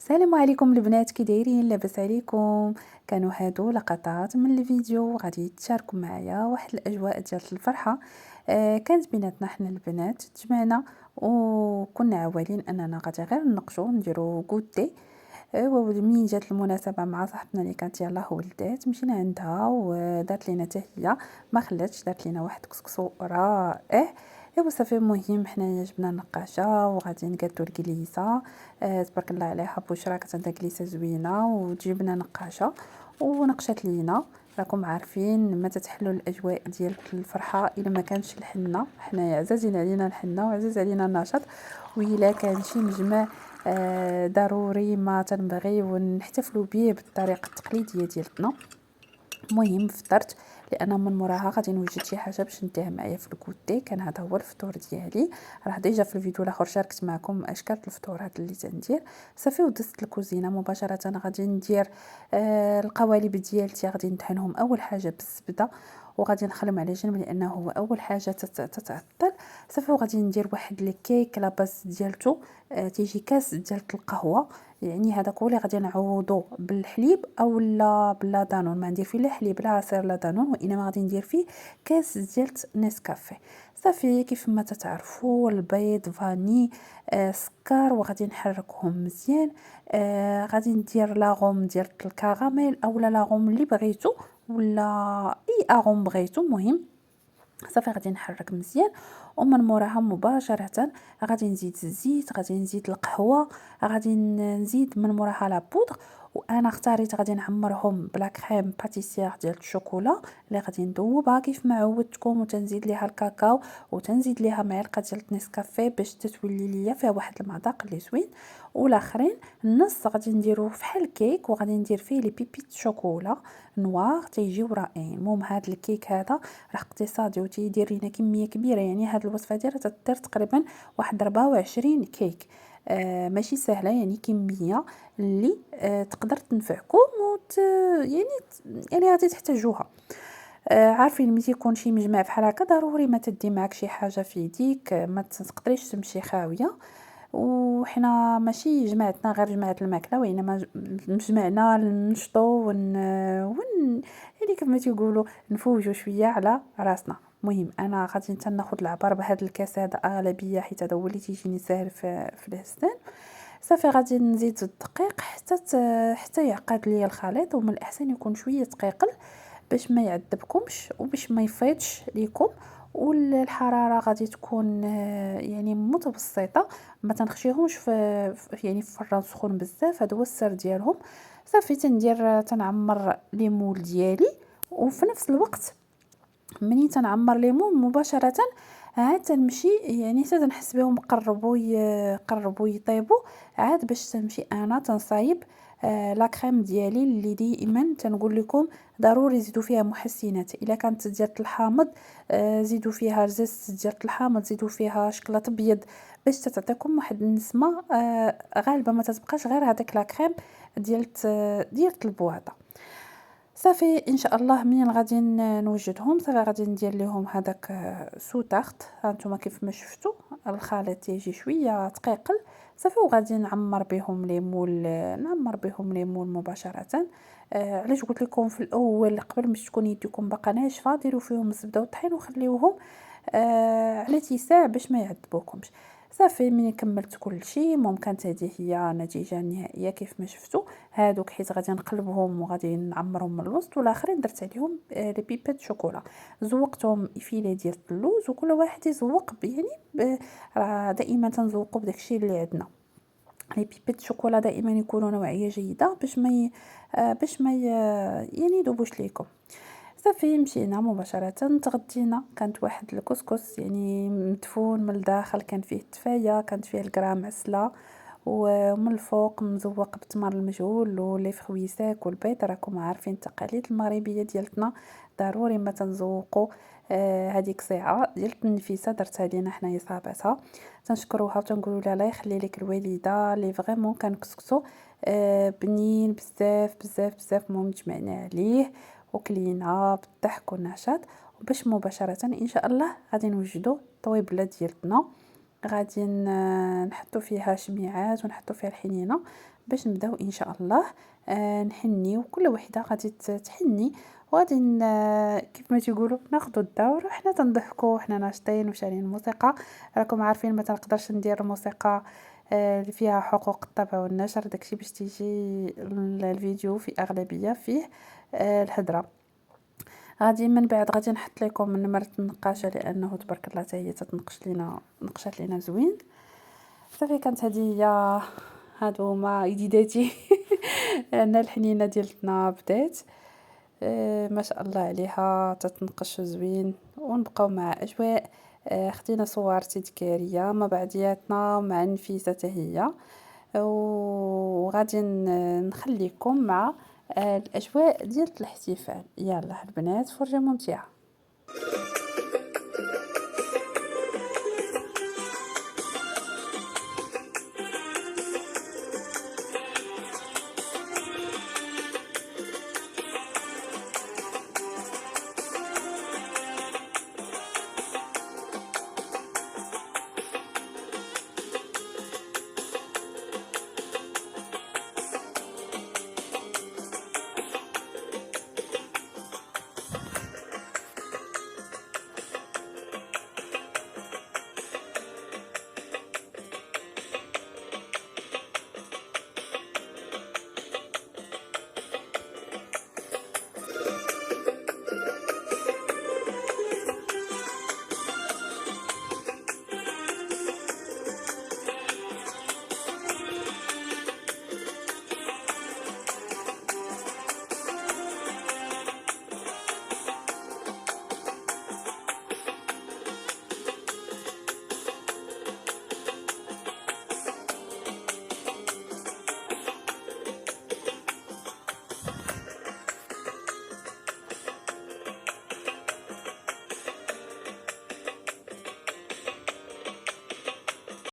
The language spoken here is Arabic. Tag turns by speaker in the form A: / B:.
A: السلام عليكم البنات، كي دايرين؟ لاباس عليكم؟ كانوا هادو لقطات من الفيديو غادي تشاركوا معايا واحد الاجواء ديال الفرحه. كانت بيناتنا حنا البنات تجمعنا وكنا عوالين اننا غادي غير نناقشوا نديروا غوتي. ومنين جات المناسبه مع صاحبتنا اللي كانت يلاه ولدات مشينا عندها ودارت لينا حتى هي، ما خلاتش، دارت لينا واحد كسكسو رائع. ايوا صافي، المهم حنايا جبنا النقاشه وغادي نقادو الكليسه. تبارك الله عليها بشرى، كانت عندها كليسه زوينه وجبنا نقاشه ونقشت لينا. راكم عارفين متى تحلوا الاجواء ديال الفرحه الا ما كانش الحنه، حنايا عزازين علينا الحنه وعزاز علينا النشاط. وإلا كان شي مجمع ضروري ما تنبغيو نحتفلوا به بالطريقه التقليديه ديالتنا. المهم فطرت، لان من موراها غادي نوجد شي حاجه باش نديها معايا في الكوتي. كان هذا هو الفطور ديالي، راه ديجا في الفيديو الاخر شاركت معكم اشكال الفطورات اللي تندير. صافي ودزت الكوزينه مباشره، غادي ندير القوالب ديالتي، غادي ندهنهم اول حاجه بالزبده وغادي نخلم على جنب لانه هو اول حاجه تتعطل. صافي وغادي ندير واحد الكيك لاباس ديالته، تيجي كاس ديال القهوه، يعني هذاك هو اللي غادي نعوضو بالحليب او لا بلا دانون. ما ندير فيه لا حليب لا عصير لا دانون، وانما غادي ندير فيه كاس ديال نسكافيه. صافي كيف ما تتعرفوا، البيض، فاني، سكر، وغادي نحركهم مزيان. غادي ندير لاغوم ديال الكراميل او لاغوم اللي بغيتو، ولا اي اغوم بغيتو. المهم صافي غادي نحرك مزيان، ومن موراها مباشره غادي نزيد الزيت، غادي نزيد القهوه، غادي نزيد من موراها لا بودر. وانا اختاريت غادي نعمرهم بلا كريم باتيسير ديال الشوكولا اللي غادي ندوبها كيف ما عودتكم، وتنزيد ليها الكاكاو وتنزيد ليها معلقه ديال النسكافيه باش تتولي ليا فيها واحد المذاق اللي زوين. والاخرين النص غادي نديروه فحال كيك، وغادي ندير فيه لي بيبيت شوكولا نوار تيجيو رائعين. المهم هذا الكيك هذا راه اقتصادي وتيدير لينا كميه كبيره، يعني هاد الوصفه ديالها تدير تقريبا واحد 24 كيك. ماشي سهله، يعني كميه اللي تقدر تنفعكم يعني يعني غادي تحتاجوها. عارفين ملي يكون شي مجمع بحال هكا ضروري ما تدي معك شي حاجه في يديك، ما تقدريش تمشي خاويه. وحنا ماشي جمعتنا غير جمعة الماكله، وانما جمعنا ننشطو يعني كما تيقولوا نفوجوا شويه على راسنا. المهم انا غادي ناخذ العبار بهذا الكاس هذا اغلبيه، حيت هذا هو اللي تيجيني ساهل في الهستان. صافي غادي نزيد الدقيق حتى يعقد ليا الخليط، ومن الاحسن يكون شويه دقيق باش ما يعذبكمش وباش ما يفيضش ليكم. والحراره غادي تكون يعني متوسطه، ما تنخشيهمش يعني في الفران سخون بزاف، هذا هو السر ديالهم. صافي تنعمر ليمون ديالي، وفي نفس الوقت منين تنعمر ليمون مباشره عاد تنمشي، يعني حتى تنحس بهم قربوا يطيبوا، عاد باش تنمشي انا تنصايب لا كريم ديالي اللي دائما تنقول لكم ضروري زيدوا فيها محسنات. الا كانت ديال الحامض زيدوا فيها رزز ديال الحامض، زيدوا فيها شكلاط ابيض باش تعطيكم واحد النسمه غالبا ما تتبقاش غير هذاك لا كريم ديال البواطه. صافي ان شاء الله منين غادي نوجدهم صافي غادي ندير لهم هذاك سو تارت. هانتوما كيف ما شفتوا الخليط تيجي شويه ثقيل. صافي وغادي نعمر بهم ليمون مباشره. علاش قلت لكم في الاول قبل باش تكون يديكم باقا ناشفه ديروا فيهم الزبده والطحين وخليوهم على اتساع باش ما يعذبوكمش. صافي ملي كملت كل شيء كانت هذه هي النتيجه النهائيه كيف ما شفتوا. هادوك حيت غادي نقلبهم وغادي نعمرهم من الوسط، والاخرين درت عليهم لي بيبات شوكولا. زوقتهم فيله ديال اللوز، وكل واحد يزوق يعني راه دائما تنزوقوا بداكشي اللي عندنا. لي بيبات شوكولا دائما يكونوا نوعيه جيده باش ما يعني يذوبوش ليكم. صافي مشينا مباشره تغدينا. كانت واحد الكسكس يعني مدفون من الداخل، كان فيه التفايه، كانت فيه الكرام عسله، ومن الفوق مزوق بالتمر المجهول ولي فخوي ساك والبيض. راكم عارفين التقاليد المغربيه ديالتنا ضروري ما تنزوقوا. هذيك ساعه ديال النفيسه درتها لينا حنايا صاحباتها، تنشكروها وتنقولوا لها الله يخلي لك الوالده اللي فريمون كان كسكسو بنين بزاف بزاف بزاف. المهم جمعنا عليه وكلينا بالضحك والنشاط. وباش مباشره ان شاء الله غادي نوجدوا الطويبله ديالتنا، غادي نحطوا فيها شميعات ونحطوا فيها الحنينه باش نبداو ان شاء الله نحني، وكل وحده غادي تحني، وغادي كيف ما تيقولوا ناخذوا الدور وحنا تنضحكوا وحنا ناشطين وشارين الموسيقى. راكم عارفين ما تنقدرش ندير الموسيقى اللي فيها حقوق الطبع والنشر، داكشي باش تيجي الفيديو في اغلبيه فيه الهضره. غادي من بعد غادي نحط لكم نمرة النقاشه، لانه تبارك الله حتى هي تتنقش لينا نقشات لينا زوين. صافي كانت هذه هي، هادو هما جديداتي. انا الحنينه ديالتنا بدات ما شاء الله عليها، تتنقش زوين، ونبقاو مع اجواء. خدينا صور تذكاريه مع بعضياتنا مع نفيسه حتى هي، وغادي نخليكم مع الاجواء ديال الاحتفال. يلا البنات، فرجه ممتعه.